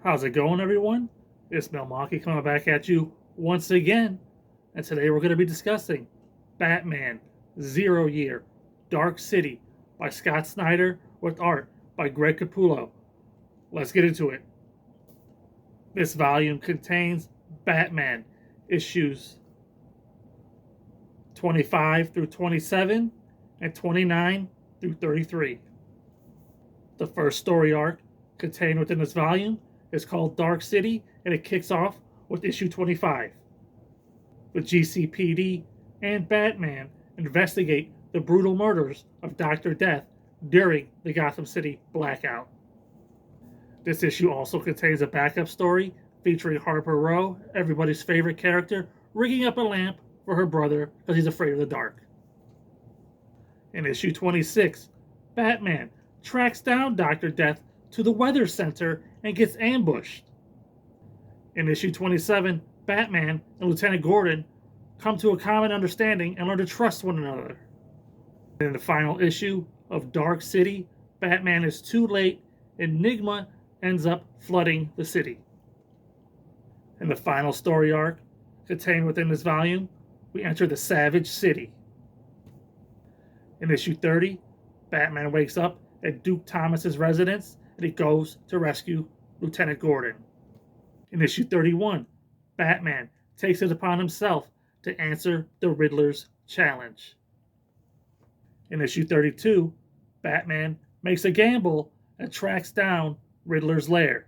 How's it going, everyone? It's Melmaki coming back at you once again, and today we're going to be discussing Batman Zero Year Dark City by Scott Snyder with art by Greg Capullo. Let's get into it. This volume contains Batman issues 25 through 27 and 29 through 33. The first story arc contained within this volume is called Dark City, and it kicks off with issue 25. The GCPD and Batman investigate the brutal murders of Dr. Death during the Gotham City blackout. This issue also contains a backup story featuring Harper Row, everybody's favorite character, rigging up a lamp for her brother because he's afraid of the dark. In issue 26, Batman tracks down Dr. Death to the Weather Center and gets ambushed. In issue 27, Batman and Lieutenant Gordon come to a common understanding and learn to trust one another. In the final issue of Dark City, Batman is too late, Enigma ends up flooding the city. In the final story arc contained within this volume, we enter the Savage City. In issue 30, Batman wakes up at Duke Thomas's residence and he goes to rescue Lieutenant Gordon. In issue 31, Batman takes it upon himself to answer the Riddler's challenge. In issue 32, Batman makes a gamble and tracks down Riddler's lair.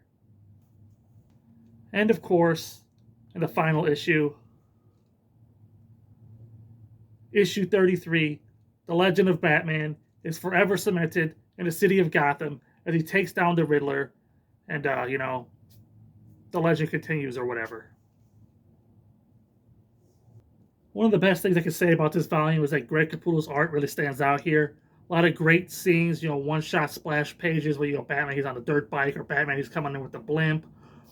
And of course, in the final issue, issue 33, the legend of Batman is forever cemented in the city of Gotham as he takes down the Riddler, and the legend continues or whatever. One of the best things I can say about this volume is that Greg Capullo's art really stands out here. A lot of great scenes, one-shot splash pages where, Batman, he's on a dirt bike, or Batman, he's coming in with a blimp,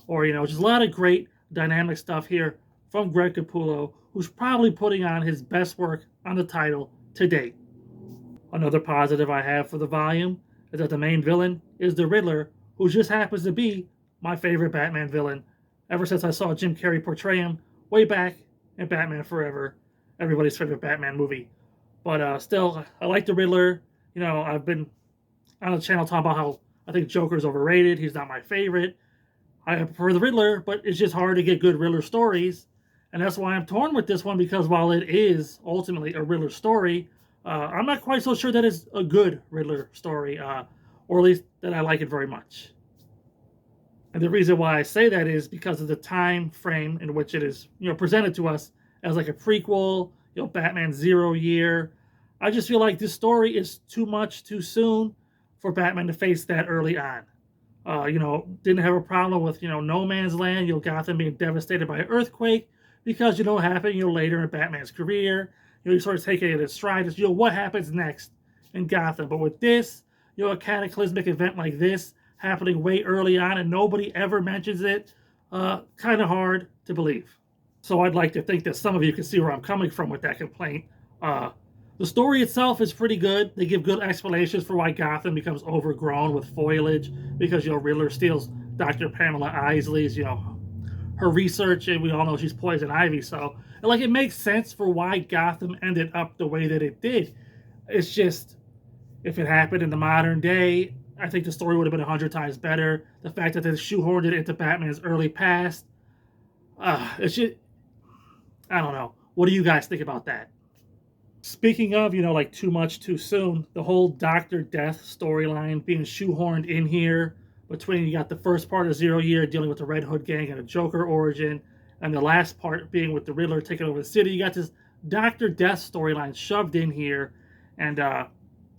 or, just a lot of great dynamic stuff here from Greg Capullo, who's probably putting on his best work on the title to date. Another positive I have for the volume is that the main villain is the Riddler, who just happens to be my favorite Batman villain ever since I saw Jim Carrey portray him way back in Batman Forever, everybody's favorite Batman movie. But still, I like the Riddler. I've been on the channel talking about how I think Joker's overrated. He's not my favorite. I prefer the Riddler, but it's just hard to get good Riddler stories. And that's why I'm torn with this one, because while it is ultimately a Riddler story, I'm not quite so sure that it's a good Riddler story, or at least that I like it very much. And the reason why I say that is because of the time frame in which it is, presented to us as like a prequel, Batman Zero Year. I just feel like this story is too much too soon for Batman to face that early on. Didn't have a problem with, No Man's Land, Gotham being devastated by an earthquake, because what happened, later in Batman's career. You sort of take it in stride as, what happens next in Gotham. But with this, a cataclysmic event like this happening way early on and nobody ever mentions it, kind of hard to believe. So I'd like to think that some of you can see where I'm coming from with that complaint. The story itself is pretty good. They give good explanations for why Gotham becomes overgrown with foliage, because, Riddler steals Dr. Pamela Isley's, her research, and we all know she's Poison Ivy, so it makes sense for why Gotham ended up the way that it did. It's just, if it happened in the modern day, I think the story would have been 100 times better. The fact that they shoehorned it into Batman's early past, it's just, I don't know. What do you guys think about that? Speaking of, too much too soon, the whole Dr. Death storyline being shoehorned in here, between, you got the first part of Zero Year dealing with the Red Hood gang and the Joker origin, and the last part being with the Riddler taking over the city. You got this Dr. Death storyline shoved in here, and I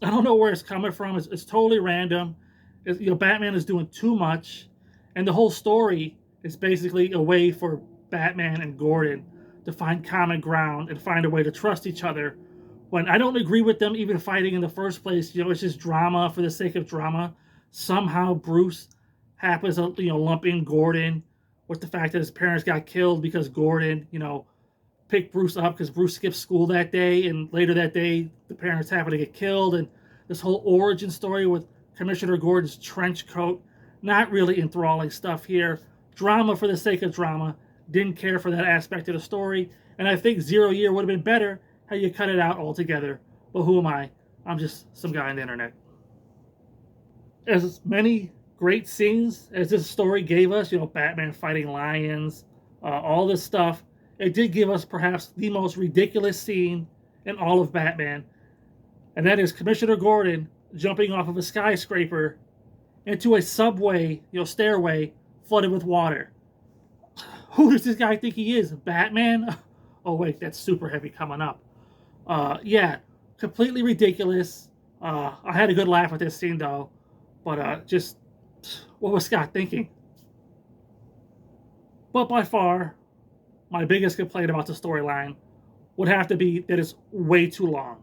don't know where it's coming from. It's totally random. Batman is doing too much, and the whole story is basically a way for Batman and Gordon to find common ground and find a way to trust each other, when I don't agree with them even fighting in the first place. It's just drama for the sake of drama. Somehow Bruce happens to, lump in Gordon with the fact that his parents got killed because Gordon, picked Bruce up because Bruce skipped school that day, and later that day the parents happen to get killed, and this whole origin story with Commissioner Gordon's trench coat Not really enthralling stuff here. Drama for the sake of drama. Didn't care for that aspect of the story. And I think Zero Year would have been better had you cut it out altogether. But who am I? I'm just some guy on the internet. As many great scenes as this story gave us, Batman fighting lions, all this stuff, it did give us perhaps the most ridiculous scene in all of Batman. And that is Commissioner Gordon jumping off of a skyscraper into a subway, stairway flooded with water. Who does this guy think he is? Batman? Oh wait, that's super heavy coming up. Yeah, completely ridiculous. I had a good laugh at this scene though, but just what was Scott thinking? But by far, my biggest complaint about the storyline would have to be that it's way too long.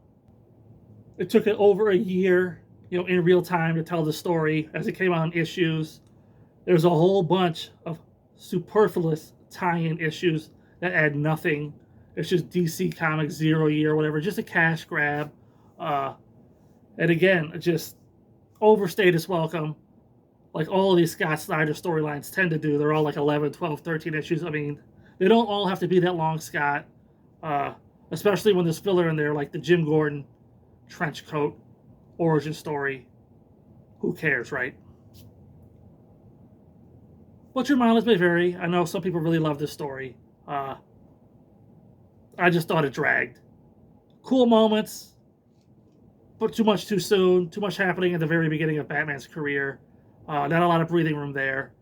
It took it over a year, in real time to tell the story as it came out in issues. There's a whole bunch of superfluous tie-in issues that add nothing. It's just DC Comics 0 Year, whatever, just a cash grab. And again, just overstayed its welcome. Like all of these Scott Snyder storylines tend to do. They're all like 11, 12, 13 issues. I mean, they don't all have to be that long, Scott. Especially when there's filler in there, like the Jim Gordon trench coat origin story. Who cares, right? But your mileage may vary. I know some people really love this story. I just thought it dragged. Cool moments, but too much too soon. Too much happening at the very beginning of Batman's career. Not a lot of breathing room there.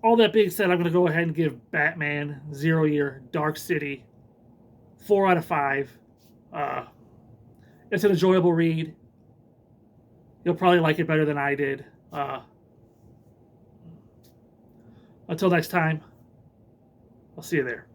All that being said, I'm going to go ahead and give Batman 0 Year Dark City 4 out of 5. It's an enjoyable read. You'll probably like it better than I did. Until next time, I'll see you there.